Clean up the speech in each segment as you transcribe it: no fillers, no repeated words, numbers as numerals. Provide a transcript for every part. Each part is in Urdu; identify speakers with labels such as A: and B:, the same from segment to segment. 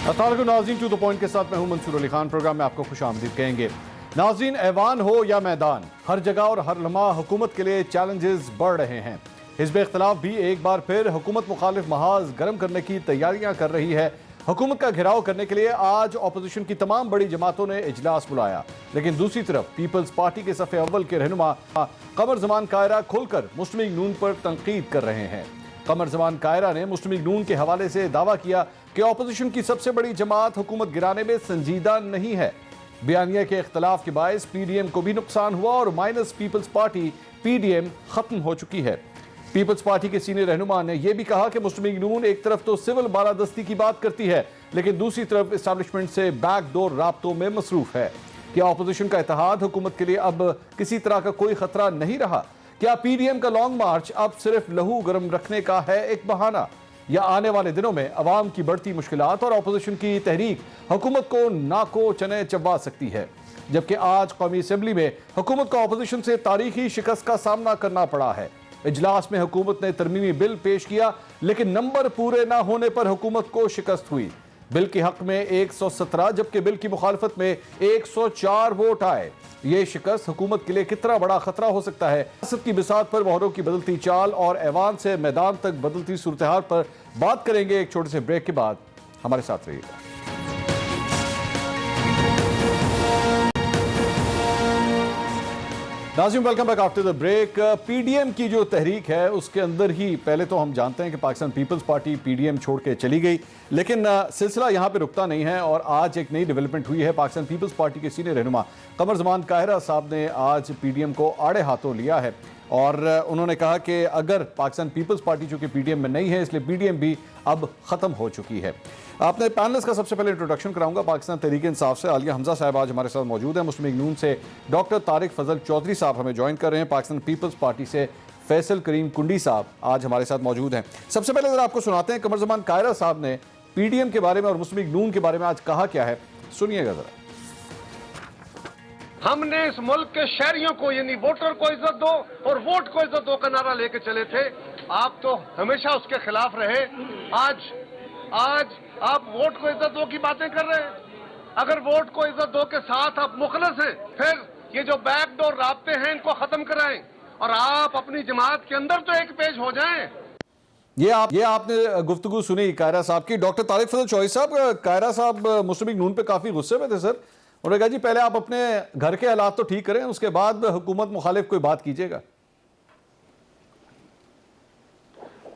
A: السلام علیکم ناظرین، ٹو دا پوائنٹ کے ساتھ میں ہوں منصور علی خان۔ پروگرام میں آپ کو خوش آمدید کہیں گے۔ ناظرین، ایوان ہو یا میدان، ہر جگہ اور ہر لمحہ حکومت کے لیے چیلنجز بڑھ رہے ہیں۔ حزب اختلاف بھی ایک بار پھر حکومت مخالف محاذ گرم کرنے کی تیاریاں کر رہی ہے۔ حکومت کا گھیراؤ کرنے کے لیے آج اپوزیشن کی تمام بڑی جماعتوں نے اجلاس بلایا، لیکن دوسری طرف پیپلز پارٹی کے صف اول کے رہنما قمر زمان کائرہ کھل کر مسلم لیگ نون پر تنقید کر رہے ہیں۔ قمر زمان کائرہ نے مسلم لیگ نون کے حوالے سے دعویٰ کیا کہ اپوزیشن کی سب سے بڑی جماعت حکومت گرانے میں سنجیدہ نہیں ہے۔ بیانیہ کے اختلاف کے باعث پی ڈی ایم کو بھی نقصان ہوا اور minus Peoples Party P D M ختم ہو چکی ہے۔ پیپلز پارٹی کے سینئر رہنما نے یہ بھی کہا کہ مسلم لیگ نون ایک طرف تو سول بالادستی کی بات کرتی ہے، لیکن دوسری طرف اسٹیبلشمنٹ سے بیک ڈور رابطوں میں مصروف ہے۔ کیا اپوزیشن کا اتحاد حکومت کے لیے اب کسی طرح کا کوئی خطرہ نہیں رہا؟ کیا پی ڈی ایم کا لانگ مارچ اب صرف لہو گرم رکھنے کا ہے ایک بہانہ، یا آنے والے دنوں میں عوام کی بڑھتی مشکلات اور اپوزیشن کی تحریک حکومت کو ناکو چنے چبا سکتی ہے؟ جبکہ آج قومی اسمبلی میں حکومت کو اپوزیشن سے تاریخی شکست کا سامنا کرنا پڑا ہے۔ اجلاس میں حکومت نے ترمیمی بل پیش کیا، لیکن نمبر پورے نہ ہونے پر حکومت کو شکست ہوئی۔ بل کے حق میں 117 جبکہ بل کی مخالفت میں 104 ووٹ آئے۔ یہ شکست حکومت کے لیے کتنا بڑا خطرہ ہو سکتا ہے؟ سیاست کی بساط پر مہروں کی بدلتی چال اور ایوان سے میدان تک بدلتی صورتحال پر بات کریں گے ایک چھوٹے سے بریک کے بعد۔ ہمارے ساتھ رہیے گا۔ ناظرین، welcome back after the break. P D M کی جو تحریک ہے اس کے اندر ہی پہلے تو ہم جانتے ہیں کہ Pakistan Peoples Party P D M چھوڑ کے چلی گئی، لیکن سلسلہ یہاں پہ رکتا نہیں ہے اور آج ایک نئی ڈیولپمنٹ ہوئی ہے۔ پاکستان پیپلز پارٹی کے سینئر رہنما قمر زمان کائرہ صاحب نے آج پی ڈی ایم کو آڑے ہاتھوں لیا ہے اور انہوں نے کہا کہ اگر پاکستان پیپلز پارٹی چونکہ پی ڈی ایم میں نہیں ہے، اس لیے پی ڈی ایم بھی اب ختم ہو چکی ہے۔ آپ نے پینلس کا سب سے پہلے انٹروڈکشن کراؤں گا پاکستان تحریک انصاف سے۔ عالیہ حمزہ صاحب آج ہمارے ساتھ موجود ہیں۔ مسلم لیگ نون سے ڈاکٹر طارق فضل چودھری صاحب ہمیں جوائن کر رہے ہیں۔ پاکستان پیپلز پارٹی سے فیصل کریم کنڈی صاحب آج ہمارے ساتھ موجود ہیں۔ سب سے پہلے ذرا آپ کو سناتے ہیں قمر زمان کائرہ صاحب نے پی ڈی ایم کے بارے میں اور مسلم لیگ نون کے بارے میں آج کہا کیا ہے، سنیے گا ذرا۔
B: ہم نے اس ملک کے شہریوں کو یعنی ووٹر کو عزت دو اور ووٹ کو عزت دو کا نعرہ لے کے چلے تھے۔ آپ تو ہمیشہ اس کے خلاف رہے۔ آج آپ ووٹ کو عزت دو کی باتیں کر رہے ہیں۔ اگر ووٹ کو عزت دو کے ساتھ آپ مخلص ہیں، پھر یہ جو بیک ڈور رابطے ہیں ان کو ختم کرائیں اور آپ اپنی جماعت کے اندر تو ایک پیج ہو جائیں۔
A: یہ آپ نے گفتگو سنی کائرہ صاحب کی۔ ڈاکٹر طارق فضل چودھری صاحب، کائرہ صاحب مسلم لیگ نون پہ کافی غصے میں تھے سر۔ انہوں نے کہا جی پہلے آپ اپنے گھر کے حالات تو ٹھیک کریں، اس کے بعد حکومت مخالف کوئی بات کیجیے گا۔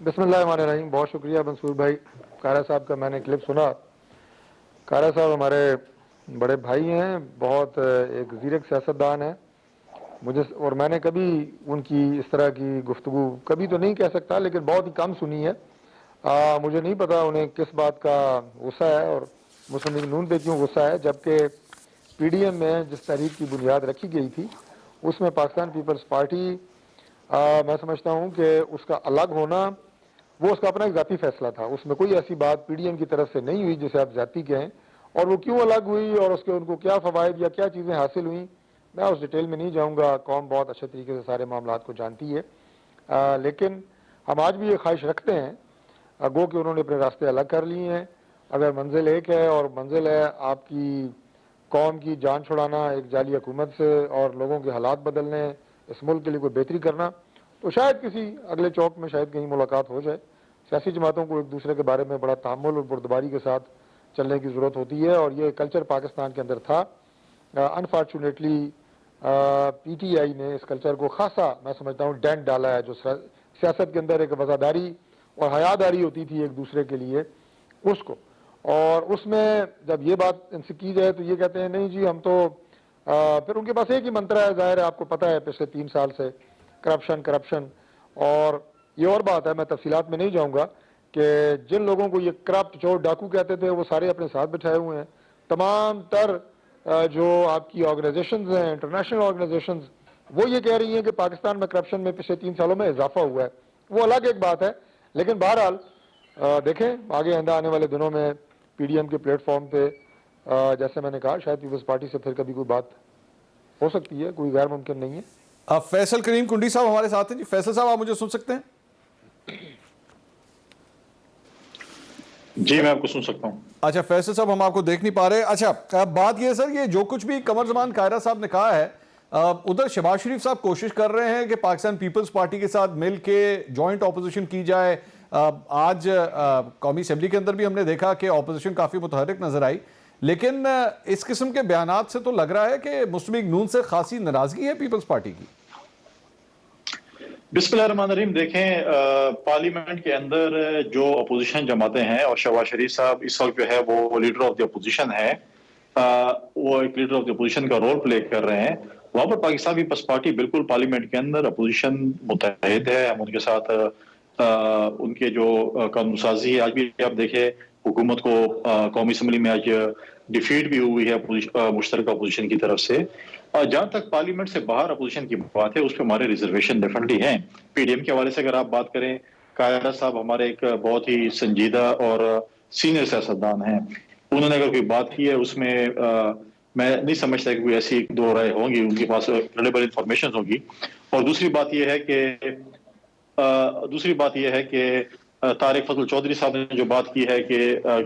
C: بسم اللہ الرحمن الرحیم۔ بہت شکریہ منصور بھائی۔ کائرہ صاحب کا میں نے کلپ سنا۔ کائرہ صاحب ہمارے بڑے بھائی ہیں، بہت ایک زیرک سیاستدان ہیں مجھے، اور میں نے کبھی ان کی اس طرح کی گفتگو کبھی تو نہیں کہہ سکتا لیکن بہت ہی کم سنی ہے۔ مجھے نہیں پتا انہیں کس بات کا غصہ ہے اور مسلم لیگ نون پہ کیوں غصہ ہے، جبکہ پی ڈی ایم میں جس تحریک کی بنیاد رکھی گئی تھی اس میں پاکستان پیپلز پارٹی میں سمجھتا ہوں کہ اس کا الگ ہونا وہ اس کا اپنا ایک ذاتی فیصلہ تھا۔ اس میں کوئی ایسی بات پی ڈی ایم کی طرف سے نہیں ہوئی جسے آپ ذاتی کہیں، اور وہ کیوں الگ ہوئی اور اس کے ان کو کیا فوائد یا کیا چیزیں حاصل ہوئیں میں اس ڈیٹیل میں نہیں جاؤں گا۔ قوم بہت اچھے طریقے سے سارے معاملات کو جانتی ہے، لیکن ہم آج بھی یہ خواہش رکھتے ہیں گو کہ انہوں نے اپنے راستے الگ کر لیے ہیں۔ اگر منزل ایک ہے اور منزل ہے آپ کی قوم کی جان چھڑانا ایک جعلی حکومت سے اور لوگوں کے حالات بدلنے، اس ملک کے لیے کوئی بہتری کرنا، تو شاید کسی اگلے چوک میں شاید کہیں ملاقات ہو جائے۔ سیاسی جماعتوں کو ایک دوسرے کے بارے میں بڑا تحمل اور بردباری کے ساتھ چلنے کی ضرورت ہوتی ہے، اور یہ کلچر پاکستان کے اندر تھا۔ انفارچونیٹلی پی ٹی آئی نے اس کلچر کو خاصا میں سمجھتا ہوں ڈینٹ ڈالا ہے۔ جو سیاست کے اندر ایک وفاداری اور حیاداری ہوتی تھی ایک دوسرے کے لیے اس کو، اور اس میں جب یہ بات ان سے کی جائے تو یہ کہتے ہیں نہیں جی ہم تو پھر ان کے پاس ایک ہی منترا ہے، ظاہر ہے آپ کو پتہ ہے پچھلے 3 سال سے کرپشن، اور یہ اور بات ہے میں تفصیلات میں نہیں جاؤں گا کہ جن لوگوں کو یہ کرپٹ چور ڈاکو کہتے تھے وہ سارے اپنے ساتھ بٹھائے ہوئے ہیں۔ تمام تر جو آپ کی آرگنائزیشنز ہیں، انٹرنیشنل آرگنائزیشنز، وہ یہ کہہ رہی ہیں کہ پاکستان میں کرپشن میں پچھلے 3 سالوں میں اضافہ ہوا ہے۔ وہ الگ ایک بات ہے، لیکن بہرحال دیکھیں آگے آئندہ آنے والے دنوں میں پی ڈی ایم کے پلیٹ فارم پہ جیسے میں نے کہا شاید پیپلز پارٹی سے پھر کبھی کوئی بات ہو سکتی ہے، کوئی غیر ممکن نہیں ہے۔
A: فیصل کریم کنڈی صاحب ہمارے ساتھ ہیں۔ جی فیصل صاحب، آپ مجھے سن سکتے ہیں؟
D: جی میں آپ کو سن سکتا ہوں.
A: اچھا فیصل صاحب ہم آپ کو دیکھ نہیں پا رہے. اچھا بات یہ سر یہ جو کچھ بھی قمر زمان قاہرہ صاحب نے کہا ہے ادھر شہباز شریف صاحب کوشش کر رہے ہیں کہ پاکستان پیپلز پارٹی کے ساتھ مل کے جوائنٹ اپوزیشن کی جائے. آج قومی اسمبلی کے اندر بھی ہم نے دیکھا کہ اپوزیشن کافی متحرک نظر آئی, لیکن اس قسم کے بیانات سے تو لگ رہا ہے کہ مسلم لیگ نون سے خاصی ناراضگی ہے پیپلز پارٹی کی.
D: بسم اللہ الرحمن الرحیم. دیکھیں پارلیمنٹ کے اندر جو اپوزیشن جماعتیں ہیں اور شہباز شریف صاحب اس وقت جو ہے وہ لیڈر آف دی اپوزیشن ہے, وہ ایک لیڈر آف دی اپوزیشن کا رول پلے کر رہے ہیں. وہاں پر پاکستان پیپلز پارٹی بالکل پارلیمنٹ کے اندر اپوزیشن متحد ہے. ہم ان کے ساتھ ان کے جو قانون سازی ہے, آج بھی آپ دیکھیں حکومت کو قومی اسمبلی میں آج ڈیفیٹ بھی ہوئی ہے مشترکہ اپوزیشن کی طرف سے. جہاں تک پارلیمنٹ سے باہر اپوزیشن کی بات ہے اس پہ ہمارے ریزرویشن ڈیفینیٹلی ہیں. پی ڈی ایم کے حوالے سے اگر آپ بات کریں, قاہرہ صاحب ہمارے ایک بہت ہی سنجیدہ اور سینئر سیاستدان ہیں. انہوں نے اگر کوئی بات کی ہے اس میں میں نہیں سمجھتا کہ کوئی ایسی دو رائے ہوں گی, ان کے پاس کریڈیبل انفارمیشن ہوگی. اور دوسری بات یہ ہے کہ طارق فضل چودھری صاحب نے جو بات کی ہے کہ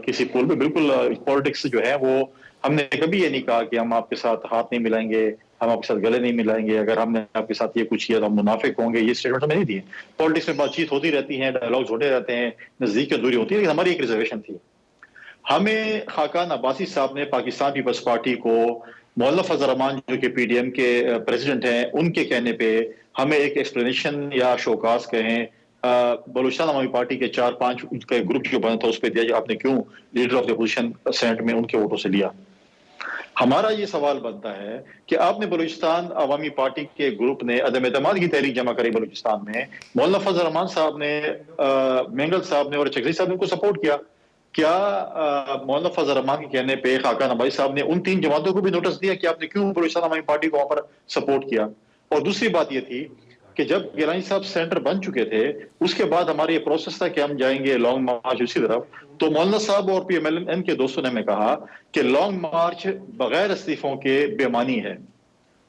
D: کسی پول میں بالکل پالیٹکس جو ہے وہ ہم نے کبھی یہ نہیں کہا کہ ہم آپ کے ساتھ ہاتھ نہیں ملائیں گے, ہم آپ کے ساتھ گلے نہیں ملائیں گے, اگر ہم نے آپ کے ساتھ یہ کچھ کیا تو ہم منافق ہوں گے. یہ اسٹیٹمنٹ ہم نے نہیں دیے. پالیٹکس میں بات چیت ہوتی رہتی ہیں, ڈائلاگز ہوتے رہتے ہیں, نزدیک دوری ہوتی ہے, لیکن ہماری ایک ریزرویشن تھی. ہمیں خاقان عباسی صاحب نے پاکستان پیپلز پارٹی کو مولانا فضل الرحمان جو کہ پی ڈی ایم کے پریزیڈنٹ ہیں ان کے کہنے پہ ہمیں ایک ایکسپلینیشن یا شوکاز کہیں بلوچستان عوامی پارٹی کے 4-5 کا گروپ جو بنا تھا اس پہ دیا کہ آپ نے کیوں leader of the opposition senate میں ان کے ووٹوں سے لیا. ہمارا یہ سوال بنتا ہے کہ آپ نے بلوچستان عوامی پارٹی کے گروپ نے عدم اعتماد کی تحریک جمع کری بلوچستان میں, مولانا فضل الرحمان صاحب نے مینگل صاحب نے اور چکری صاحب نے ان کو سپورٹ کیا. کیا مولانا فضل الرحمان کے کہنے پہ خاقان عباسی صاحب نے ان 3 جماعتوں کو بھی نوٹس دیا کہ آپ نے کیوں بلوچستان عوامی پارٹی کو وہاں پر سپورٹ کیا؟ اور دوسری بات یہ تھی کہ جب گیلانی صاحب سینٹر بن چکے تھے اس کے بعد ہمارا یہ پروسیس تھا کہ ہم جائیں گے لانگ مارچ اسی طرف, تو مولانا صاحب اور پی ایم ایل این کے دوستوں نے ہمیں کہا کہ لانگ مارچ بغیر استعفوں کے بے معنی ہے.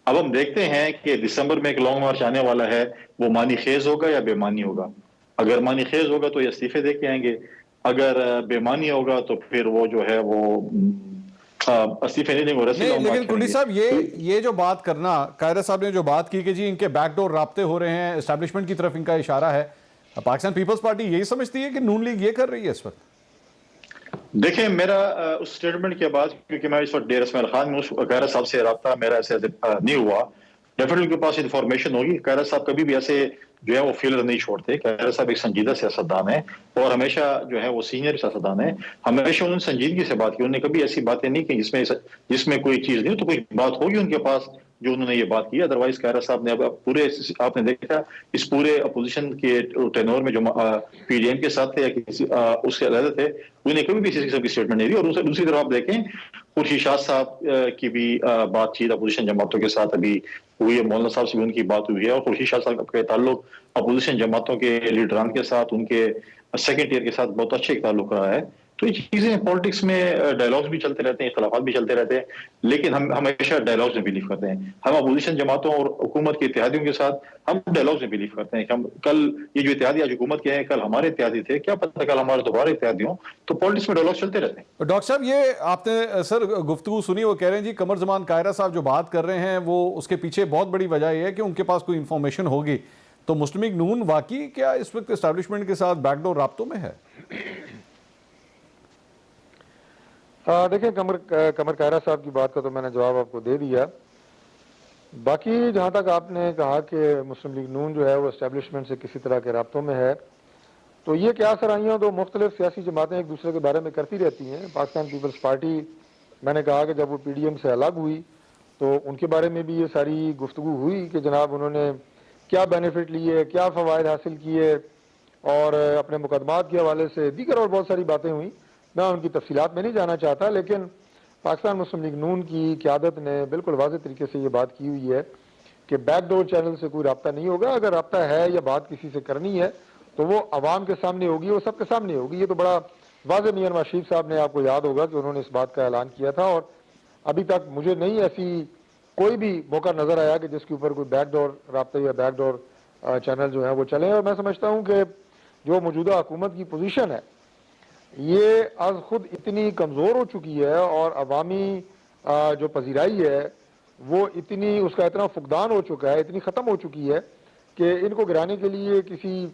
D: اب ہم دیکھتے ہیں کہ دسمبر میں ایک لانگ مارچ آنے والا ہے, وہ معنی خیز ہوگا یا بے معنی ہوگا. اگر معنی خیز ہوگا تو یہ استعفے دے کے آئیں گے, اگر بے معنی ہوگا تو پھر وہ جو ہے وہ استعفے نہیں دیں گے.
A: لیکن کلی صاحب یہ جو بات کرنا, قاہرہ صاحب نے جو بات کی کہ جی ان کے بیک ڈور رابطے ہو رہے ہیں, اسٹیبلشمنٹ کی طرف ان کا اشارہ ہے, پاکستان پیپلز پارٹی یہی سمجھتی ہے کہ نون لیگ یہ کر رہی ہے اس وقت؟
D: دیکھیں میرا اس سٹیٹمنٹ کے بعد, کیونکہ میں اس وقت ڈیر اسماعیل خان میں قاہرہ صاحب سے رابطہ میرا ایسے نہیں ہوا, ڈیفینیٹلی ان کے پاس انفارمیشن ہوگی. قاہرہ صاحب کبھی بھی ایسے جو ہے وہ فیلر نہیں چھوڑتے. قاہرہ صاحب ایک سنجیدہ سیاستدان ہے اور ہمیشہ جو ہے وہ سینئر سیاستدان ہے. ہمیشہ انہوں نے سنجیدگی سے بات کی, انہوں نے کبھی ایسی باتیں نہیں کی جس میں کوئی چیز نہیں, تو کوئی بات ہوگی ان کے پاس جو انہوں نے یہ بات کی. ادروائز قاہرہ صاحب نے پورے آپ نے دیکھا اس پورے اپوزیشن کے ٹینور میں جو پی ڈی ایم کے ساتھ تھے یا کسی اس کے علیحدہ تھے, انہیں کبھی بھی کسی قسم کی اسٹیٹمنٹ نہیں دی. اور دوسری طرف آپ دیکھیں خورشید شاہ صاحب کی بھی بات چیت اپوزیشن جماعتوں کے ساتھ ابھی ہوئی ہے, مولانا صاحب سے بھی ان کی بات ہوئی ہے, اور خورشید شاہ صاحب کے تعلق اپوزیشن جماعتوں کے لیڈران کے ساتھ, ان کے سیکنڈ ایئر کے ساتھ بہت اچھے تعلق رہا ہے. تو یہ چیزیں پالیٹکس میں ڈائلاگز بھی چلتے رہتے ہیں, اختلافات بھی چلتے رہتے ہیں, لیکن ہم ہمیشہ ڈائلاگز میں بلیو کرتے ہیں. ہم اپوزیشن جماعتوں اور حکومت کے اتحادیوں کے ساتھ ہم ڈائلاگز میں بلیو کرتے ہیں کہ ہم کل یہ جو اتحادی آج حکومت کے ہیں کل ہمارے اتحادی تھے, کیا پتہ کل ہمارے دوبارہ اتحادی ہوں. تو پالیٹکس میں ڈائلاگز چلتے رہتے ہیں.
A: ڈاکٹر صاحب یہ آپ نے سر گفتگو سنی, وہ کہہ رہے ہیں جی قمر زمان قاہرہ صاحب جو بات کر رہے ہیں وہ اس کے پیچھے بہت بڑی وجہ یہ ہے کہ ان کے پاس کوئی انفارمیشن ہوگی. تو مسلم لیگ نون واقعی کیا اس وقت اسٹیبلشمنٹ کے ساتھ بیک ڈور رابطوں میں ہے؟
C: دیکھیں قمر قاہرہ صاحب کی بات کا تو میں نے جواب آپ کو دے دیا. باقی جہاں تک آپ نے کہا کہ مسلم لیگ نون جو ہے وہ اسٹیبلشمنٹ سے کسی طرح کے رابطوں میں ہے, تو یہ کیا سرائیاں تو مختلف سیاسی جماعتیں ایک دوسرے کے بارے میں کرتی رہتی ہیں. پاکستان پیپلز پارٹی میں نے کہا کہ جب وہ پی ڈی ایم سے الگ ہوئی تو ان کے بارے میں بھی یہ ساری گفتگو ہوئی کہ جناب انہوں نے کیا بینیفٹ لیے, کیا فوائد حاصل کیے, اور اپنے مقدمات کے حوالے سے دیگر اور بہت ساری باتیں ہوئیں. میں ان کی تفصیلات میں نہیں جانا چاہتا, لیکن پاکستان مسلم لیگ نون کی قیادت نے بالکل واضح طریقے سے یہ بات کی ہوئی ہے کہ بیک ڈور چینل سے کوئی رابطہ نہیں ہوگا. اگر رابطہ ہے یا بات کسی سے کرنی ہے تو وہ عوام کے سامنے ہوگی, وہ سب کے سامنے ہوگی. یہ تو بڑا واضح میاں نواز شریف صاحب نے, آپ کو یاد ہوگا کہ انہوں نے اس بات کا اعلان کیا تھا, اور ابھی تک مجھے نہیں ایسی کوئی بھی موقع نظر آیا کہ جس کے اوپر کوئی بیک ڈور رابطے یا بیک ڈور چینل جو ہیں وہ چلیں. اور میں سمجھتا ہوں کہ جو موجودہ حکومت کی پوزیشن ہے یہ از خود اتنی کمزور ہو چکی ہے اور عوامی جو پذیرائی ہے وہ اتنی، اس کا اتنا فقدان ہو چکا ہے، اتنی ختم ہو چکی ہے کہ ان کو گرانے کے لیے کسی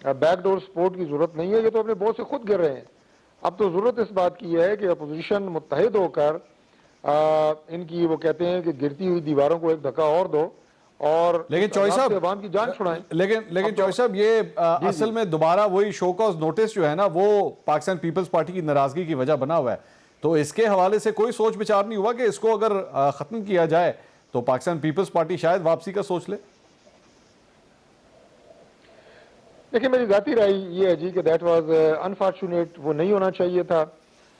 C: بیک ڈور سپورٹ کی ضرورت نہیں ہے. یہ تو اپنے بوجھ سے خود گر رہے ہیں. اب تو ضرورت اس بات کی ہے کہ اپوزیشن متحد ہو کر ان کی، وہ کہتے ہیں کہ گرتی ہوئی دیواروں کو ایک دھکا اور دو اور
A: لیکن چوئی صاحب
C: عوام کی جان چھڑائیں.
A: لیکن چوئی صاحب یہ اصل میں دوبارہ وہی شو کاز نوٹس جو ہے نا وہ پاکستان پیپلز پارٹی کی ناراضگی کی وجہ بنا ہوا ہے. تو اس کے حوالے سے کوئی سوچ بچار نہیں ہوا کہ اس کو اگر ختم کیا جائے تو پاکستان پیپلز پارٹی شاید واپسی کا سوچ لے؟
C: دیکھیں میری ذاتی رائے یہ ہے جی کہ دیٹ واز انفارچونیٹ، وہ نہیں ہونا چاہیے تھا.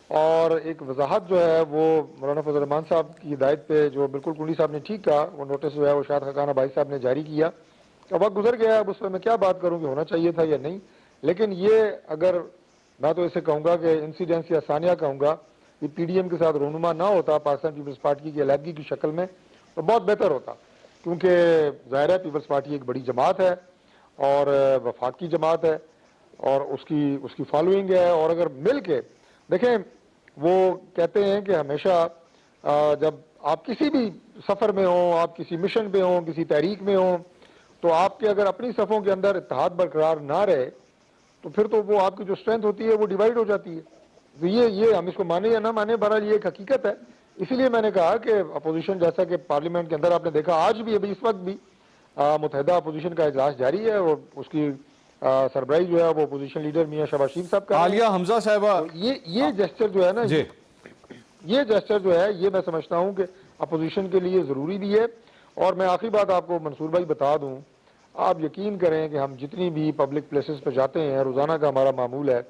C: اور ایک وضاحت جو ہے وہ مولانا فضل الرحمان صاحب کی ہدایت پہ، جو بالکل کنڈی صاحب نے ٹھیک کہا، وہ نوٹس جو ہے وہ شاید خاقان بھائی صاحب نے جاری کیا. اب وقت گزر گیا، اب اس پہ میں کیا بات کروں کہ ہونا چاہیے تھا یا نہیں. لیکن یہ اگر میں تو اسے کہوں گا کہ انسیڈنس یا ثانیہ کہوں گا، یہ پی ڈی ایم کے ساتھ رونما نہ ہوتا پاکستان پیپلز پارٹی کی علیحدگی کی شکل میں تو بہت بہتر ہوتا. کیونکہ ظاہر ہے پیپلز پارٹی ایک بڑی جماعت ہے اور وفاقی جماعت ہے اور اس کی فالوئنگ ہے. اور اگر مل کے دیکھیں، وہ کہتے ہیں کہ ہمیشہ جب آپ کسی بھی سفر میں ہوں، آپ کسی مشن پہ ہوں، کسی تحریک میں ہوں، تو آپ کے اگر اپنی صفوں کے اندر اتحاد برقرار نہ رہے تو پھر تو وہ آپ کی جو اسٹرینتھ ہوتی ہے وہ ڈیوائڈ ہو جاتی ہے. تو یہ ہم اس کو مانے یا نہ مانے، بہرحال یہ ایک حقیقت ہے. اسی لیے میں نے کہا کہ اپوزیشن، جیسا کہ پارلیمنٹ کے اندر آپ نے دیکھا آج بھی، ابھی اس وقت بھی متحدہ اپوزیشن کا اجلاس جاری ہے اور اس کی سربراہی جو ہے وہ اپوزیشن لیڈر میاں شہباز شریف صاحب کا.
A: عالیہ حمزہ صاحبہ،
C: یہ جسچر جو ہے نا،
A: جی
C: یہ جسچر جو ہے یہ میں سمجھتا ہوں کہ اپوزیشن کے لیے ضروری بھی ہے. اور میں آخری بات آپ کو منصور بھائی بتا دوں، آپ یقین کریں کہ ہم جتنی بھی پبلک پلیسز پہ جاتے ہیں، روزانہ کا ہمارا معمول ہے،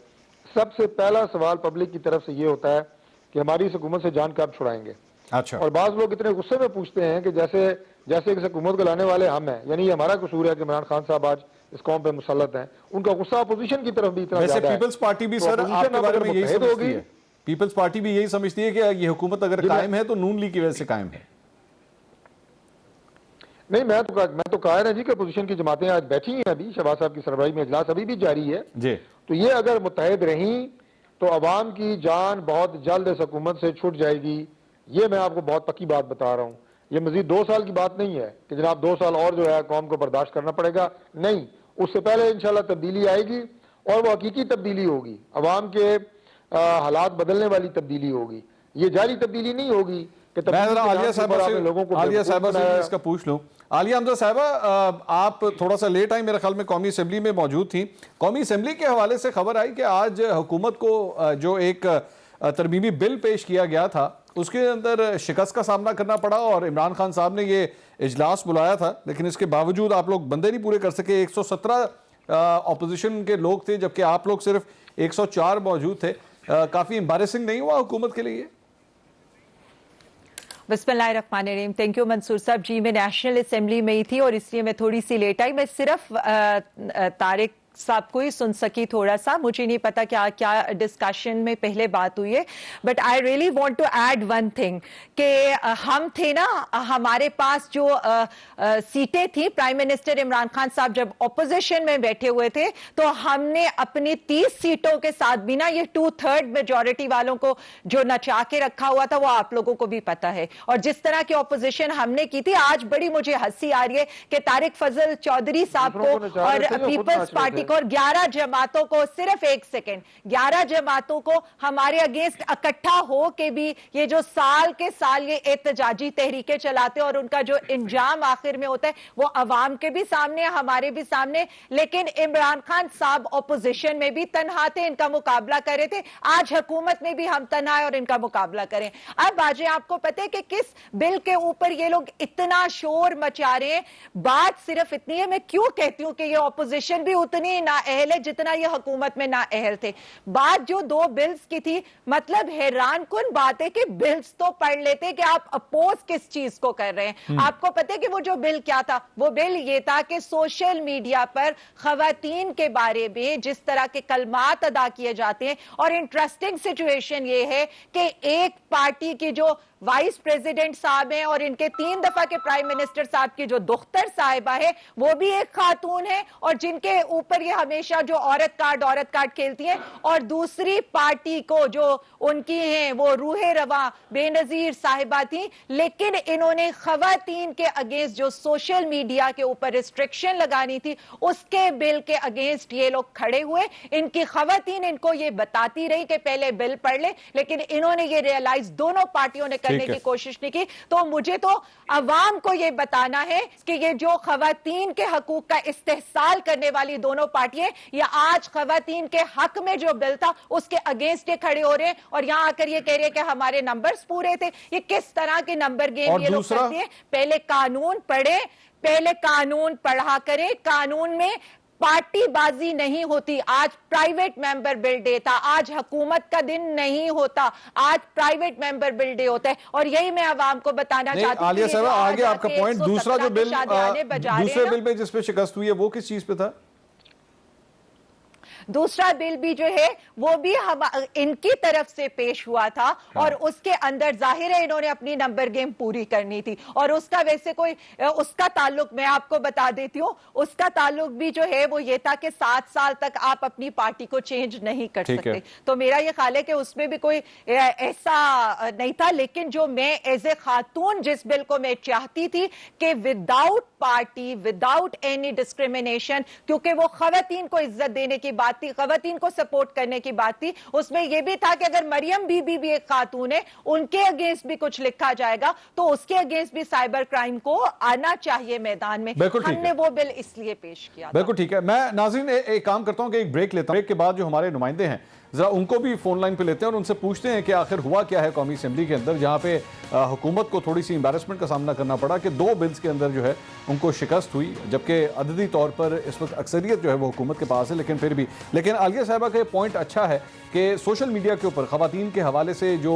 C: سب سے پہلا سوال پبلک کی طرف سے یہ ہوتا ہے کہ ہماری اس حکومت سے جان کب چھڑائیں گے.
A: اچھا.
C: اور بعض لوگ اتنے غصے میں پوچھتے ہیں کہ جیسے اس حکومت کو لانے والے ہم ہیں، یعنی یہ ہمارا قصور ہے کہ عمران خان صاحب آج اس قوم پہ مسلط ہیں. ان کا غصہ اپوزیشن کی طرف بھی اتنا
A: ویسے
C: زیادہ ہے.
A: پیپلز پارٹی بھی
C: تو
A: سر آپ کے بارے میں یہی
C: متحد
A: سمجھتی
C: ہوگی.
A: ہے، پیپلز پارٹی بھی یہی سمجھتی ہے کہ یہ حکومت اگر قائم ہے تو نون لیگ کی وجہ سے قائم ہے.
C: نہیں، میں تو قائل ہے جی کہ اپوزیشن کی جماعتیں آج بیٹھی ہیں، ابھی شہباز صاحب کی سربراہی میں اجلاس ابھی بھی جاری ہے.
A: جی.
C: تو یہ اگر متحد رہیں تو عوام کی جان بہت جلد اس حکومت سے چھٹ جائے گی. یہ میں آپ کو بہت پکی بات بتا رہا ہوں. یہ مزید 2 سال کی بات نہیں ہے کہ جناب 2 سال اور جو ہے قوم کو برداشت کرنا پڑے گا. نہیں، اس سے پہلے انشاءاللہ تبدیلی آئے گی اور وہ حقیقی تبدیلی ہوگی، عوام کے حالات بدلنے والی تبدیلی ہوگی. یہ جاری تبدیلی نہیں ہوگی کہ
A: میں ذرا عالیہ
C: عالیہ
A: صاحبہ سے اس کا پوچھ لوں. عالیہ حمزہ صاحبہ، آپ تھوڑا سا لیٹ آئی، میرے خیال میں قومی اسمبلی میں موجود تھیں. قومی اسمبلی کے حوالے سے خبر آئی کہ آج حکومت کو جو ایک ترمیمی بل پیش کیا گیا تھا اس کے اندر شکست کا سامنا کرنا پڑا اور عمران خان صاحب نے یہ اجلاس بلایا تھا، لیکن اس کے باوجود آپ لوگ بندے نہیں پورے کر سکے. 117 اپوزیشن کے لوگ تھے جبکہ آپ لوگ صرف 104 موجود تھے. کافی امبیرسنگ نہیں ہوا حکومت کے لیے؟
E: بسم اللہ الرحمن الرحیم. تھینک یو منصور صاحب. جی میں نیشنل اسمبلی میں ہی تھی اور اس لیے میں تھوڑی سی لیٹ آئی. میں صرف طارق صاحب کو ہی سن سکی تھوڑا سا. مجھے نہیں پتا کیا ڈسکشن میں پہلے بات ہوئی ہے، but I really want to add one thing کہ ہم تھے نا، ہمارے پاس جو سیٹیں تھیں، پرائم منسٹر عمران خان صاحب جب اپوزیشن میں بیٹھے ہوئے تھے تو ہم نے اپنی 30 سیٹوں کے ساتھ بھی نا یہ 2/3 میجورٹی والوں کو جو نچا کے رکھا ہوا تھا وہ آپ لوگوں کو بھی پتا ہے. اور جس طرح کی اپوزیشن ہم نے کی تھی، آج بڑی مجھے ہنسی آ رہی ہے کہ طارق فضل چودھری صاحب کو اور پیپلز پارٹی اور 11 جماعتوں کو، صرف ایک سیکنڈ، 11 جماعتوں کو ہمارے اگینسٹ اکٹھا ہو کے بھی یہ جو سال کے سال یہ احتجاجی تحریکیں چلاتے اور ان کا جو انجام آخر میں ہوتا ہے وہ عوام کے بھی سامنے، ہمارے بھی سامنے. لیکن عمران خان صاحب اپوزیشن میں بھی تنہا تھے، ان کا مقابلہ کر رہے تھے. آج حکومت میں بھی ہم تنہا ہیں اور ان کا مقابلہ کریں. اب آج آپ کو پتہ ہے کہ کس بل کے اوپر یہ لوگ اتنا شور مچا رہے ہیں. بات صرف اتنی ہے، میں کیوں کہتی ہوں کہ یہ اپوزیشن بھی اتنی نااہل ہے جتنا یہ حکومت میں نااہل تھے. بات جو 2 بلز کی تھی، مطلب حیران کن بات ہے کہ بلز تو پڑھ لیتے کہ آپ اپوز کس چیز کو کر رہے ہیں. آپ کو پتہ ہے کہ وہ جو بل کیا تھا؟ وہ بل یہ تھا کہ سوشل میڈیا پر خواتین کے بارے میں جس طرح کے کلمات ادا کیے جاتے ہیں، اور انٹرسٹنگ سچویشن یہ ہے کہ ایک پارٹی کی جو وائس پریزیڈنٹ صاحب ہیں اور ان کے 3 دفعہ کے پرائم منسٹر صاحب کی جو دختر صاحبہ ہے وہ بھی ایک خاتون ہے، اور جن کے اوپر یہ ہمیشہ جو عورت کارڈ کھیلتی ہیں، اور دوسری پارٹی کو جو ان کی ہیں وہ روح رواں بے نظیر صاحبہ تھیں، لیکن انہوں نے خواتین کے اگینسٹ جو سوشل میڈیا کے اوپر ریسٹرکشن لگانی تھی اس کے بل کے اگینسٹ یہ لوگ کھڑے ہوئے. ان کی خواتین ان کو یہ بتاتی رہی کہ پہلے بل پڑھ لے، لیکن انہوں نے یہ ریئلائز دونوں پارٹیوں نے کرنے کی کوشش نہیں کی. تو مجھے تو عوام کو یہ بتانا ہے کہ یہ جو خواتین کے حقوق کا استحصال کرنے والی دونوں پارٹیاں، یا آج خواتین کے حق میں جو بل تھا اس کے اگینسٹ یہ کھڑے ہو رہے ہیں اور یہاں آ کر یہ کہہ رہے ہیں کہ ہمارے نمبرز پورے تھے. یہ کس طرح کے نمبر گیم یہ لوگ کرتے ہیں؟ پہلے قانون پڑھے، پہلے قانون پڑھا کرے. قانون میں پارٹی بازی نہیں ہوتی. آج پرائیویٹ ممبر بل ڈے تھا، آج حکومت کا دن نہیں ہوتا، آج پرائیویٹ ممبر بل ڈے ہوتا ہے. اور یہی میں عوام کو بتانا چاہتی ہوں.
A: عالیہ صاحبہ آگے آپ کا پوائنٹ، دوسرا جو بل، دوسرے بل پہ جس پہ شکست ہوئی ہے وہ کس چیز پہ تھا؟
E: دوسرا بل بھی جو ہے وہ بھی ان کی طرف سے پیش ہوا تھا، اور اس کے اندر ظاہر ہے انہوں نے اپنی نمبر گیم پوری کرنی تھی. اور اس کا ویسے کوئی اس کا تعلق میں آپ کو بتا دیتی ہوں، اس کا تعلق بھی جو ہے وہ یہ تھا کہ 7 سال تک آپ اپنی پارٹی کو چینج نہیں کر سکتے. تو میرا یہ خیال ہے کہ اس میں بھی کوئی ایسا نہیں تھا. لیکن جو میں ایز اے خاتون جس بل کو میں چاہتی تھی کہ without party, without any discrimination, کیونکہ وہ خواتین کو عزت دینے کی بات تھی، خواتین کو سپورٹ کرنے کی بات تھی. اس میں یہ بھی تھا کہ اگر مریم بی بی بھی ایک خاتون ہے، ان کے اگینسٹ بھی کچھ لکھا جائے گا تو اس کے اگینسٹ بھی سائبر کرائم کو آنا چاہیے میدان میں. ہم نے وہ بل اس لیے پیش کیا.
A: بالکل ٹھیک ہے. میں ناظرین ایک کام کرتا ہوں کہ ایک بریک لیتا ہوں. بریک کے بعد جو ہمارے نمائندے ہیں ذرا ان کو بھی فون لائن پہ لیتے ہیں اور ان سے پوچھتے ہیں کہ آخر ہوا کیا ہے قومی اسمبلی کے اندر، جہاں پہ حکومت کو تھوڑی سی امبیرسمنٹ کا سامنا کرنا پڑا کہ 2 بلز کے اندر جو ہے ان کو شکست ہوئی، جبکہ عددی طور پر اس وقت اکثریت جو ہے وہ حکومت کے پاس ہے. لیکن پھر بھی عالیہ صاحبہ کا یہ پوائنٹ اچھا ہے کہ سوشل میڈیا کے اوپر خواتین کے حوالے سے جو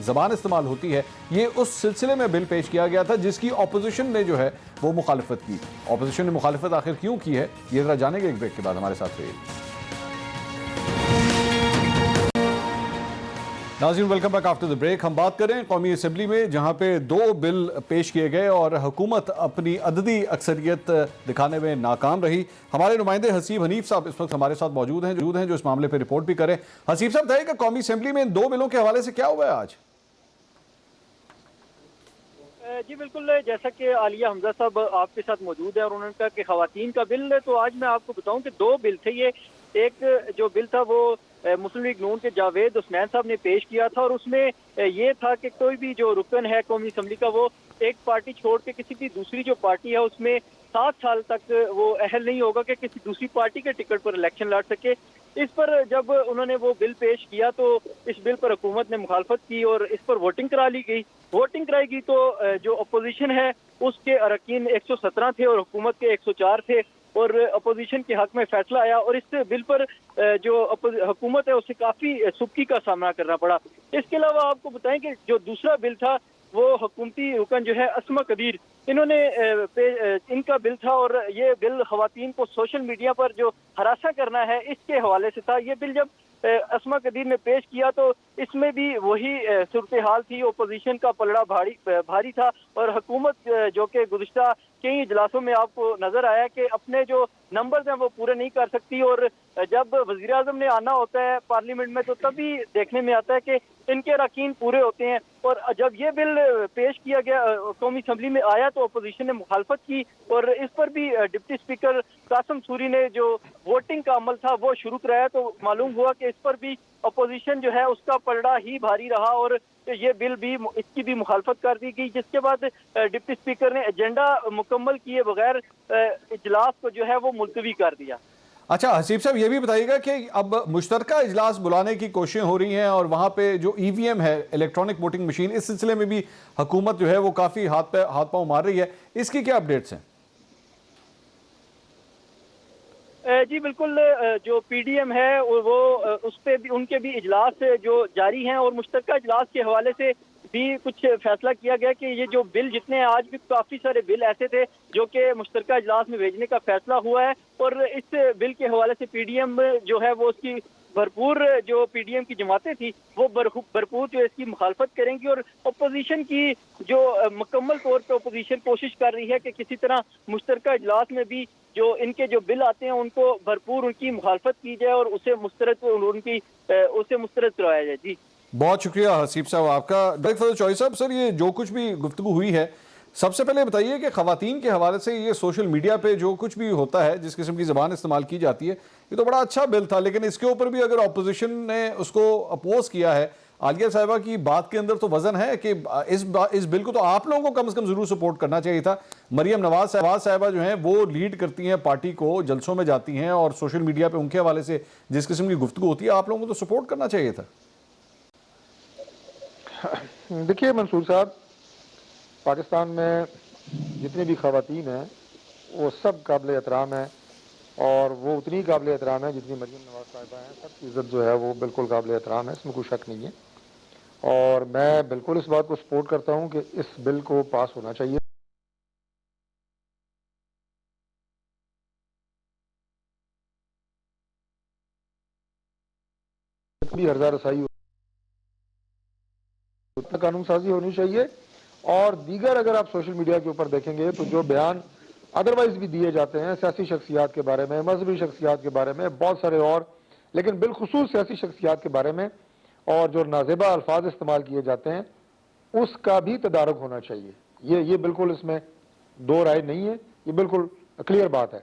A: زبان استعمال ہوتی ہے، یہ اس سلسلے میں بل پیش کیا گیا تھا جس کی اپوزیشن نے جو ہے وہ مخالفت کی. اپوزیشن نے مخالفت آخر کیوں کی ہے یہ ذرا جانیں گے ایک بریک کے بعد. ہمارے ساتھ رہیے. ناظرین welcome back after the break. ہم بات کریں قومی اسمبلی میں جہاں پہ 2 بل پیش کیے گئے اور حکومت اپنی عددی اکثریت دکھانے میں ناکام رہی. ہمارے نمائندے حسیب حنیف صاحب اس وقت ہمارے ساتھ موجود ہیں جو اس معاملے پہ رپورٹ بھی کریں. حسیب صاحب بتائیے کہ قومی اسمبلی میں ان 2 بلوں کے حوالے سے کیا ہوا ہے آج؟
F: جی بالکل، جیسا کہ عالیہ حمزہ صاحب آپ کے ساتھ موجود ہیں اور انہوں نے کہا کہ خواتین کا بل ہے، تو آج میں آپ کو بتاؤں کہ 2 بل تھے. یہ ایک جو بل تھا وہ مسلم لیگ نون کے جاوید حسنین صاحب نے پیش کیا تھا، اور اس میں یہ تھا کہ کوئی بھی جو رکن ہے قومی اسمبلی کا وہ ایک پارٹی چھوڑ کے کسی بھی دوسری جو پارٹی ہے اس میں 7 سال تک وہ اہل نہیں ہوگا کہ کسی دوسری پارٹی کے ٹکٹ پر الیکشن لڑ سکے. اس پر جب انہوں نے وہ بل پیش کیا تو اس بل پر حکومت نے مخالفت کی اور اس پر ووٹنگ کرا لی گئی. ووٹنگ کرائی گئی تو جو اپوزیشن ہے اس کے اراکین 117 تھے اور حکومت کے 104 تھے، اور اپوزیشن کے حق میں فیصلہ آیا، اور اس بل پر جو حکومت ہے اسے کافی سبکی کا سامنا کرنا پڑا. اس کے علاوہ آپ کو بتائیں کہ جو دوسرا بل تھا وہ حکومتی رکن جو ہے اسما قدیر، انہوں نے ان کا بل تھا، اور یہ بل خواتین کو سوشل میڈیا پر جو ہراساں کرنا ہے اس کے حوالے سے تھا. یہ بل جب اسما قدیر نے پیش کیا تو اس میں بھی وہی صورتحال تھی. اپوزیشن کا پلڑا بھاری تھا، اور حکومت جو کہ گزشتہ کئی اجلاسوں میں آپ کو نظر آیا کہ اپنے جو نمبرز ہیں وہ پورے نہیں کر سکتی، اور جب وزیر اعظم نے آنا ہوتا ہے پارلیمنٹ میں تو تبھی دیکھنے میں آتا ہے کہ ان کے اراکین پورے ہوتے ہیں. اور جب یہ بل پیش کیا گیا قومی اسمبلی میں آیا تو اپوزیشن نے مخالفت کی، اور اس پر بھی ڈپٹی اسپیکر قاسم سوری نے جو ووٹنگ کا عمل تھا وہ شروع کرایا. تو معلوم ہوا کہ اس پر بھی اپوزیشن جو ہے اس کا پلڑا ہی بھاری رہا، اور یہ بل بھی اس کی بھی مخالفت کر دی گئی، جس کے بعد ڈپٹی اسپیکر نے ایجنڈا مکمل کیے بغیر اجلاس کو جو ہے وہ ملتوی کر دیا.
A: اچھا حسیب صاحب یہ بھی بتائیے گا کہ اب مشترکہ اجلاس بلانے کی کوششیں ہو رہی ہیں اور وہاں پہ جو ای وی ایم ہے الیکٹرانک ووٹنگ مشین، اس سلسلے میں بھی حکومت جو ہے وہ کافی ہاتھ پاؤں مار رہی ہے، اس کی کیا اپڈیٹس ہیں؟
F: جی بالکل، جو پی ڈی ایم ہے وہ اس پہ بھی ان کے بھی اجلاس جو جاری ہیں، اور مشترکہ اجلاس کے حوالے سے بھی کچھ فیصلہ کیا گیا کہ یہ جو بل جتنے ہیں، آج بھی کافی سارے بل ایسے تھے جو کہ مشترکہ اجلاس میں بھیجنے کا فیصلہ ہوا ہے، اور اس بل کے حوالے سے پی ڈی ایم جو ہے وہ اس کی بھرپور، جو پی ڈی ایم کی جماعتیں تھی وہ بھرپور جو اس کی مخالفت کریں گی، اور اپوزیشن کی جو مکمل طور پہ اپوزیشن کوشش کر رہی ہے کہ کسی طرح مشترکہ اجلاس میں بھی جو ان کے جو بل آتے ہیں ان کو بھرپور ان کی مخالفت کی جائے اور اسے مسترد کرایا جائے۔ جی
A: بہت شکریہ حسیب صاحب آپ کا۔ ڈاکٹر فضل چوہدری صاحب، سر یہ جو کچھ بھی گفتگو ہوئی ہے، سب سے پہلے بتائیے کہ خواتین کے حوالے سے یہ سوشل میڈیا پہ جو کچھ بھی ہوتا ہے، جس قسم کی زبان استعمال کی جاتی ہے، یہ تو بڑا اچھا بل تھا، لیکن اس کے اوپر بھی اگر اپوزیشن نے اس کو اپوز کیا ہے، عالیہ صاحبہ کی بات کے اندر تو وزن ہے کہ اس بل کو تو آپ لوگوں کو کم از کم ضرور سپورٹ کرنا چاہیے تھا۔ مریم نواز صاحبہ جو ہیں وہ لیڈ کرتی ہیں پارٹی کو، جلسوں میں جاتی ہیں، اور سوشل میڈیا پہ ان کے حوالے سے جس قسم کی گفتگو ہوتی ہے، آپ لوگوں کو تو سپورٹ کرنا چاہیے تھا۔
C: دیکھیے منصور صاحب، پاکستان میں جتنی بھی خواتین ہیں وہ سب قابل احترام ہیں، اور وہ اتنی قابل احترام ہے جتنی مریم نواز صاحبہ ہیں۔ سب کی عزت جو ہے وہ بالکل قابل احترام ہے، اس میں کوئی شک نہیں ہے، اور میں بالکل اس بات کو سپورٹ کرتا ہوں کہ اس بل کو پاس ہونا چاہیے۔ بھی ہرزہ رسائی قانون سازی ہونی چاہیے، اور دیگر اگر آپ سوشل میڈیا کے اوپر دیکھیں گے تو جو بیان ادروائز بھی دیے جاتے ہیں سیاسی شخصیات کے بارے میں، مذہبی شخصیات کے بارے میں، بہت سارے اور، لیکن بالخصوص سیاسی شخصیات کے بارے میں، اور جو نازیبہ الفاظ استعمال کیے جاتے ہیں، اس کا بھی تدارک ہونا چاہیے۔ یہ بالکل اس میں دو رائے نہیں ہے، یہ بالکل کلیئر بات ہے۔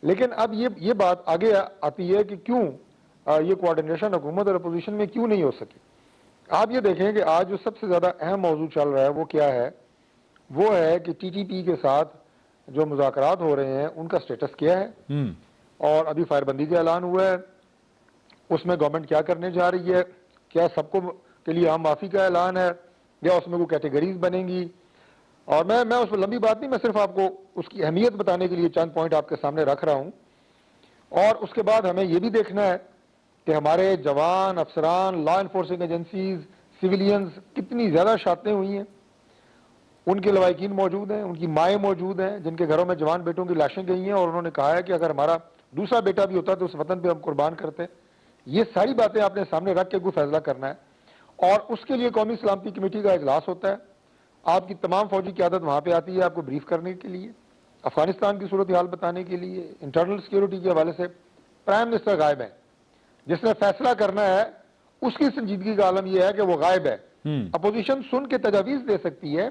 C: لیکن اب یہ بات آگے آتی ہے کہ کیوں یہ کوارڈینیشن حکومت اور اپوزیشن میں کیوں نہیں ہو سکی۔ آپ یہ دیکھیں کہ آج جو سب سے زیادہ اہم موضوع چل رہا ہے وہ کیا ہے؟ وہ ہے کہ ٹی ٹی پی کے ساتھ جو مذاکرات ہو رہے ہیں ان کا سٹیٹس کیا ہے، اور ابھی فائر بندی کا اعلان ہوا ہے، اس میں گورنمنٹ کیا کرنے جا رہی ہے، کیا سب کو کے لیے عام معافی کا اعلان ہے، یا اس میں کوئی کیٹیگریز بنیں گی؟ اور میں اس میں لمبی بات نہیں، میں صرف آپ کو اس کی اہمیت بتانے کے لیے چند پوائنٹ آپ کے سامنے رکھ رہا ہوں۔ اور اس کے بعد ہمیں یہ بھی دیکھنا ہے کہ ہمارے جوان، افسران، لا انفورسنگ ایجنسیز، سویلینز کتنی زیادہ شاتیں ہوئی ہیں، ان کے لواحقین موجود ہیں، ان کی مائیں موجود ہیں جن کے گھروں میں جوان بیٹوں کی لاشیں گئی ہیں، اور انہوں نے کہا ہے کہ اگر ہمارا دوسرا بیٹا بھی ہوتا تو اس وطن پہ ہم قربان کرتے۔ یہ ساری باتیں آپ نے سامنے رکھ کے کوئی فیصلہ کرنا ہے، اور اس کے لیے قومی سلامتی کمیٹی کا اجلاس ہوتا ہے، آپ کی تمام فوجی قیادت وہاں پہ آتی ہے آپ کو بریف کرنے کے لیے، افغانستان کی صورتحال بتانے کے لیے، انٹرنل سیکیورٹی کے حوالے سے۔ پرائم منسٹر غائب ہے، جس نے فیصلہ کرنا ہے اس کی سنجیدگی کا عالم یہ ہے کہ وہ غائب ہے۔ اپوزیشن سن کے تجاویز دے سکتی ہے،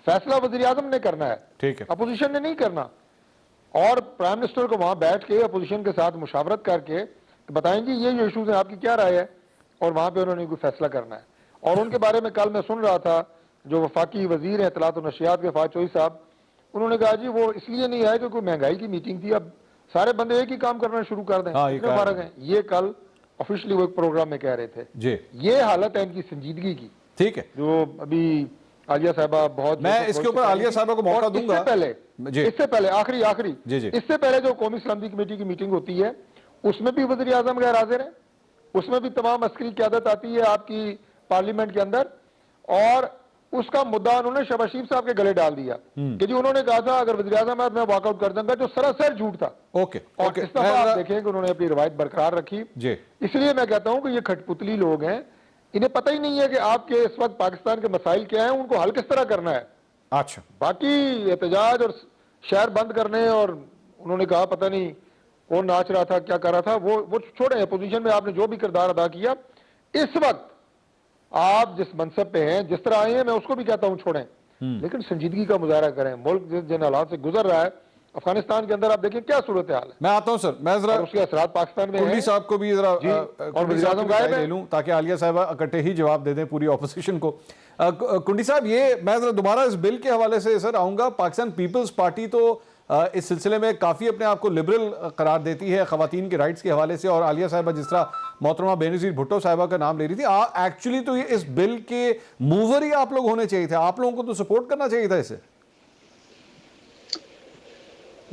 C: فیصلہ وزیر اعظم نے کرنا ہے،
A: ٹھیک ہے،
C: اپوزیشن نے نہیں کرنا۔ اور پرائم منسٹر کو وہاں بیٹھ کے اپوزیشن کے ساتھ مشاورت کر کے بتائیں جی یہ جو ایشوز ہیں آپ کی کیا رائے ہے، اور وہاں پہ انہوں نے کوئی فیصلہ کرنا ہے۔ اور ان کے بارے میں کل میں سن رہا تھا، جو وفاقی وزیر ہیں اطلاعات و نشریات کے فواد چوہدری صاحب، انہوں نے کہا جی وہ اس لیے نہیں آئے کہ کوئی مہنگائی کی میٹنگ تھی، اب سارے بندے ایک ہی کام کرنا شروع کر دیں، اتنے فارغ ہیں۔ یہ کل آفیشلی وہ ایک پروگرام میں کہہ رہے تھے۔
A: جی
C: یہ حالت ہے ان کی سنجیدگی کی،
A: ٹھیک ہے۔
C: جو ابھی عالیہ صاحبہ بہت،
A: میں اس کے اوپر عالیہ صاحبہ کو موقع دوں گا۔
C: اس سے پہلے آخری
A: جی
C: اس سے پہلے جو قومی سلامتی کمیٹی کی میٹنگ ہوتی ہے اس میں بھی وزیر اعظم غیر حاضر ہیں، اس میں بھی تمام عسکری قیادت آتی ہے آپ کی پارلیمنٹ کے اندر، اور اس کا مدعا انہوں نے شہباز شریف صاحب کے گلے ڈال دیا کہ جی انہوں نے کہا تھا اگر وزیر اعظم میں واک آؤٹ کر دوں گا، جو سراسر جھوٹ تھا۔ اور اس دفعہ آپ دیکھیں کہ انہوں نے اپنی روایت برقرار رکھی۔ اس لیے میں کہتا ہوں کہ یہ کھٹ پتلی لوگ ہیں، انہیں پتہ ہی نہیں ہے کہ آپ کے اس وقت پاکستان کے مسائل کیا ہیں، ان کو حل کس طرح کرنا ہے۔
A: اچھا،
C: باقی احتجاج اور شہر بند کرنے، اور انہوں نے کہا پتہ نہیں کون ناچ رہا تھا کیا کر رہا تھا، وہ چھوڑیں۔ اپوزیشن میں آپ نے جو بھی کردار ادا کیا، اس وقت آپ جس منصب پہ ہیں، جس طرح آئے ہیں، میں اس کو بھی کہتا ہوں چھوڑیں، لیکن سنجیدگی کا مظاہرہ کریں۔ ملک جن حالات سے گزر رہا ہے افغانستان کے اندر، آپ دیکھیں کیا صورتحال ہے۔
A: میں آتا ہوں سر، میں ذرا
C: اس کے اثرات پاکستان میں
A: کنڈی صاحب کو بھی ذرا
C: اور وزیر اعظم غائب
A: لے لوں تاکہ عالیہ صاحبہ اکٹھے ہی جواب دے دیں پوری اپوزیشن کو۔ کنڈی صاحب، یہ میں ذرا دوبارہ اس بل کے حوالے سے سر آؤں گا۔ پاکستان پیپلز پارٹی تو اس سلسلے میں کافی اپنے آپ کو لبرل قرار دیتی ہے خواتین کے رائٹس کے حوالے سے، اور عالیہ صاحبہ جس طرح محترمہ بینظیر بھٹو صاحبہ کا نام لے رہی تھی، ایکچولی تو یہ اس بل کے موور ہی آپ لوگ ہونے چاہیے تھے، آپ لوگوں کو تو سپورٹ کرنا چاہیے تھا اسے۔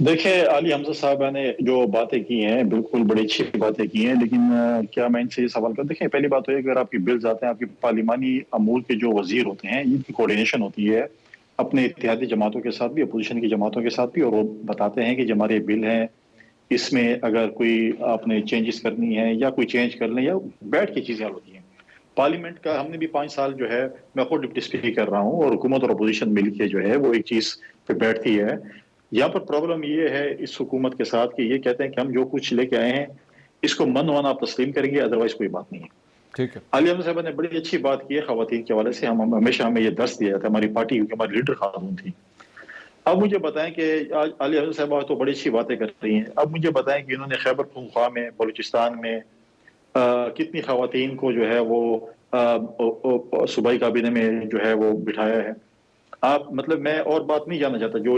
D: دیکھیں علی حمزہ صاحب نے جو باتیں کی ہیں بالکل بڑی اچھی باتیں کی ہیں، لیکن کیا میں ان سے یہ سوال کروں؟ دیکھیں پہلی بات تو ہے کہ اگر آپ کی بلز آتے ہیں، آپ کی پارلیمانی امور کے جو وزیر ہوتے ہیں ان کی کوارڈینیشن ہوتی ہے اپنے اتحادی جماعتوں کے ساتھ بھی، اپوزیشن کی جماعتوں کے ساتھ بھی، اور وہ بتاتے ہیں کہ جو ہمارے بل ہیں اس میں اگر کوئی آپ نے چینجز کرنی ہے یا کوئی چینج کر لیں یا بیٹھ کے چیزیں حل ہوتی ہیں۔ پارلیمنٹ کا ہم نے بھی 5 سال جو ہے، میں خود ڈپٹی اسپیکر کر رہا ہوں، اور حکومت اور اپوزیشن مل کے جو ہے وہ ایک چیز پہ بیٹھتی ہے۔ یہاں پر پرابلم یہ ہے اس حکومت کے ساتھ کہ یہ کہتے ہیں کہ ہم جو کچھ لے کے آئے ہیں اس کو من وانا آپ تسلیم کریں گے، ادروائز کوئی بات نہیں ہے۔
A: ٹھیک ہے،
D: علی احمد صاحب نے بڑی اچھی بات کی ہے خواتین کے حوالے سے، ہمیشہ ہمیں یہ درس دیا جاتا ہے، ہماری پارٹی کیونکہ ہماری لیڈر خاتون تھی۔ اب مجھے بتائیں کہ آج علی احمد صاحب تو بڑی اچھی باتیں کر رہی ہیں، اب مجھے بتائیں کہ انہوں نے خیبر پختونخوا میں، بلوچستان میں کتنی خواتین کو جو ہے وہ صوبائی کابینہ میں جو ہے وہ بٹھایا ہے۔ آپ مطلب میں اور بات نہیں جاننا چاہتا، جو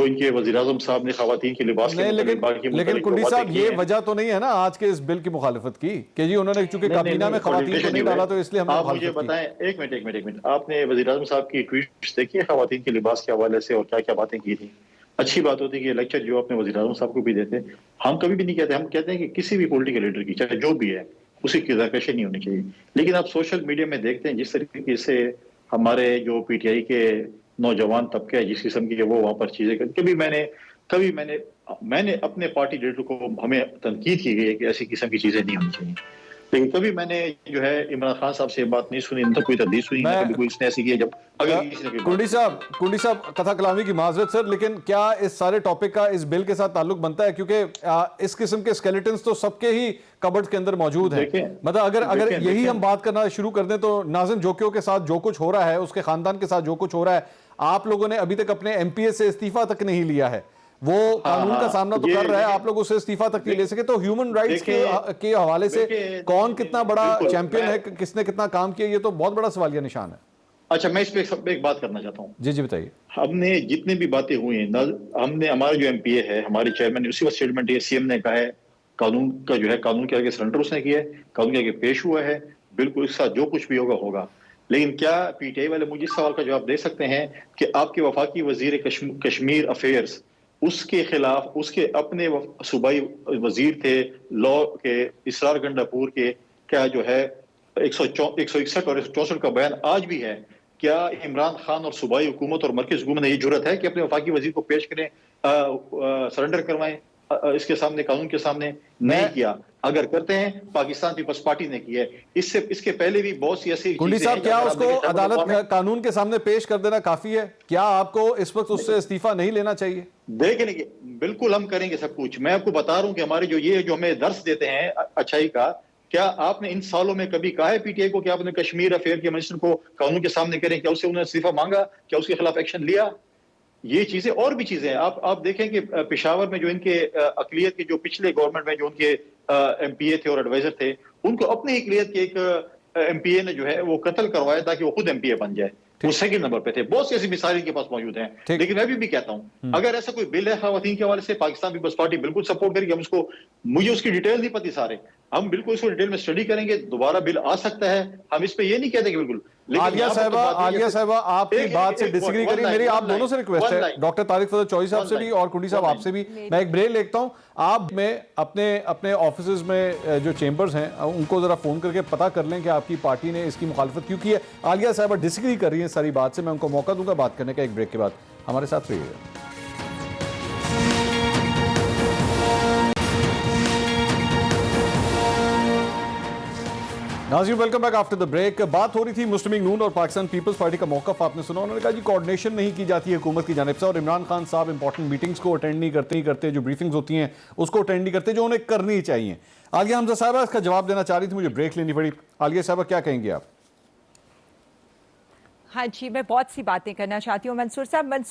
D: ان کے وزیر اعظم صاحب نے خواتین کے لباس کے
A: نہیں،
D: متعلق باقی
A: لیکن کنڈی صاحب یہ وجہ تو نہیں ہے نا آج کے اس بل کی مخالفت کی کہ جی انہوں نے چونکہ کابینہ میں خواتین کو نہیں ڈالا تو اس لیے ہم نے
D: آپ مجھے
A: مخالفت کی۔
D: بتائیں، ایک منٹ، آپ نے وزیر اعظم صاحب کی ٹویٹس دیکھی ہے خواتین کے لباس کے حوالے سے اور کیا کیا باتیں کی تھی؟ اچھی بات ہوتی ہے کہ لیکچر جو اپنے وزیر اعظم صاحب کو بھی دیتے، ہم کبھی بھی نہیں کہتے، ہم کہتے ہیں کہ کسی بھی پولیٹیکل لیڈر کی چاہے جو بھی ہے اس کی کردارکشی نہیں ہونی چاہیے، لیکن آپ سوشل میڈیا میں دیکھتے ہیں جس طریقے سے ہمارے جو پی ٹی آئی کے نوجوان طبقہ ہے جس قسم کی وہ وہاں پر چیزیں کبھی میں نے اپنے پارٹی لیڈر کو ہمیں تنقید کی گئی ہے کہ ایسی قسم کی چیزیں نہیں ہونی چاہیے، لیکن کبھی میں نے جو ہے عمران خان صاحب سے بات نہیں سنی، نہ تو کوئی تردید سنی، نہ کبھی کوئی اس نے ایسی کی ہے جب اگر کسی نے
A: کنڈی صاحب کتھا کلامی کی معذرت سر، لیکن کیا اس سارے ٹاپک کا اس بل کے ساتھ تعلق بنتا ہے؟ کیونکہ اس قسم کے اسکیلیٹنز تو سب کے ہی کبرڈ کے اندر موجود ہیں، مطلب اگر یہی ہم بات کرنا شروع کر دیں تو ناظرین جوکیو کے ساتھ جو کچھ ہو رہا ہے، اس کے خاندان کے ساتھ جو کچھ ہو رہا ہے، آپ لوگوں نے ابھی تک اپنے ایم پی اے سے استعفیٰ تک نہیں لیا ہے، وہ قانون کا سامنا تو کر رہا ہے، آپ لوگ اسے استعفیٰ تک نہیں لے سکے، تو ہیومن رائٹس کے حوالے سے کون کتنا بڑا چیمپئن ہے، کس نے کتنا کام کیا، یہ تو بہت بڑا سوالیہ نشان ہے۔
D: اچھا میں اس پہ ایک بات کرنا چاہتا ہوں۔
A: جی بتائیے۔
D: ہم نے جتنے بھی باتیں ہوئی ہیں، ہم نے ہمارے جو ایم پی اے ہے، ہمارے چیئرمین نے اسی وقت اسٹیٹمنٹ ہے، سی ایم نے کہا ہے قانون کا جو ہے قانون کے آگے سرنڈر اس نے کیا ہے، قانون کے آگے پیش ہوا ہے، بالکل اس کے ساتھ جو کچھ بھی ہوگا۔ لیکن کیا پی ٹی آئی والے مجھے اس سوال کا جواب دے سکتے ہیں کہ آپ کے وفاقی وزیر کشمیر افیئرز اس کے خلاف اس کے اپنے صوبائی وزیر تھے لا کے اسرار گنڈاپور کے، کیا جو ہے 161 اور 164 کا بیان آج بھی ہے؟ کیا عمران خان اور صوبائی حکومت اور مرکز حکومت نے یہ جرأت ہے کہ اپنے وفاقی وزیر کو پیش کریں، سرنڈر کروائیں اس کے سامنے، قانون کے سامنے؟ نہیں کیا۔ اگر کرتے ہیں پاکستان پیپلز پارٹی نے کی ہے، اس کے پہلے بھی بہت سی ایسی
A: کنڈی صاحب کیا اس کو عدالت قانون کے سامنے پیش کر دینا کافی ہے؟ کیا آپ کو اس وقت اس سے استعفیٰ نہیں لینا چاہیے؟
D: دیکھیں بالکل ہم کریں گے سب کچھ، میں آپ کو بتا رہا ہوں کہ ہمارے جو ہمیں درس دیتے ہیں اچھائی کا، کیا آپ نے ان سالوں میں کبھی کہا ہے پی ٹی آئی کو کہ آپ نے کشمیر افیئر کے منسٹر کو قانون کے سامنے کریں؟ کیا اس سے انہوں نے استعفیٰ مانگا؟ کیا اس کے خلاف ایکشن لیا؟ یہ چیزیں اور بھی چیزیں ہیں، آپ دیکھیں کہ پشاور میں جو ان کے اقلیت کے جو پچھلے گورنمنٹ میں جو ان کے ایم پی اے تھے اور ایڈوائزر تھے، ان کو اپنی اقلیت کے ایک ایم پی اے نے جو ہے وہ قتل کروایا تاکہ وہ خود ایم پی اے بن جائے، وہ سیکنڈ نمبر پہ تھے۔ بہت سی ایسی مثالیں ان کے پاس موجود ہیں، لیکن میں بھی کہتا ہوں اگر ایسا کوئی بل ہے خواتین کے حوالے سے، پاکستان پیپلز پارٹی بالکل سپورٹ کرے گی۔ ہم اس کو، مجھے اس کی ڈیٹیل نہیں پتی سارے، ہم بالکل اس کو ڈیٹیل میں اسٹڈی کریں گے، دوبارہ بل آ سکتا ہے، ہم اس پہ یہ نہیں کہتے کہ بالکل۔
A: عالیہ صاحبہ آپ کی بات سے ڈس ایگری کری، میری آپ دونوں سے ریکویسٹ ہے، ڈاکٹر طارق فضل چوہدری صاحب سے بھی اور کنڈی صاحب آپ سے بھی، میں ایک بریک لیتا ہوں۔ آپ میں اپنے آفیسز میں جو چیمبرز ہیں ان کو ذرا فون کر کے پتہ کر لیں کہ آپ کی پارٹی نے اس کی مخالفت کیوں کی ہے۔ عالیہ صاحبہ ڈس ایگری کر رہی ہیں ساری بات سے، میں ان کو موقع دوں گا بات کرنے کا ایک بریک کے بعد، ہمارے ساتھ رہیے گا۔ ناظرین welcome back after the break. بات ہو رہی تھی مسلم لیگ نون اور پاکستان پیپلز پارٹی کا موقف آپ نے سنا، انہوں نے کہا جی کوارڈینیشن نہیں کی جاتی ہے حکومت کی جانب سے، اور عمران خان صاحب امپورٹنٹ میٹنگز کو اٹینڈ نہیں کرتے، جو بریفنگز ہوتی ہیں اس کو اٹینڈ نہیں کرتے جو انہیں کرنی چاہیے۔ عالیہ حمزہ صاحبہ اس کا جواب دینا چاہ رہی تھی، مجھے بریک لینی پڑی۔ عالیہ صاحبہ کیا کہیں گے آپ؟
E: ہاں جی، میں بہت سی باتیں کرنا چاہتی ہوں۔ منصور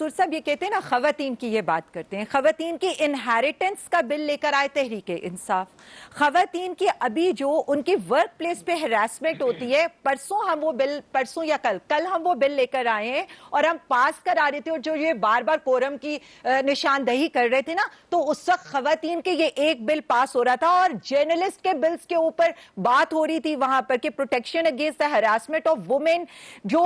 E: صاحب یہ کہتے ہیں نا، خواتین کی یہ بات کرتے ہیں، خواتین کی انہیریٹنس کا بل لے کر آئے تحریک انصاف، خواتین کی ابھی جو ان کی ورک پلیس پہ ہراسمنٹ ہوتی ہے، پرسوں یا کل ہم وہ بل لے کر آئے ہیں اور ہم پاس کرا رہے تھے، اور جو یہ بار بار کورم کی نشاندہی کر رہے تھے نا، تو اس وقت خواتین کے یہ ایک بل پاس ہو رہا تھا، اور جرنلسٹ کے بلز کے اوپر بات ہو رہی تھی وہاں پر کہ protection against the harassment of women, جو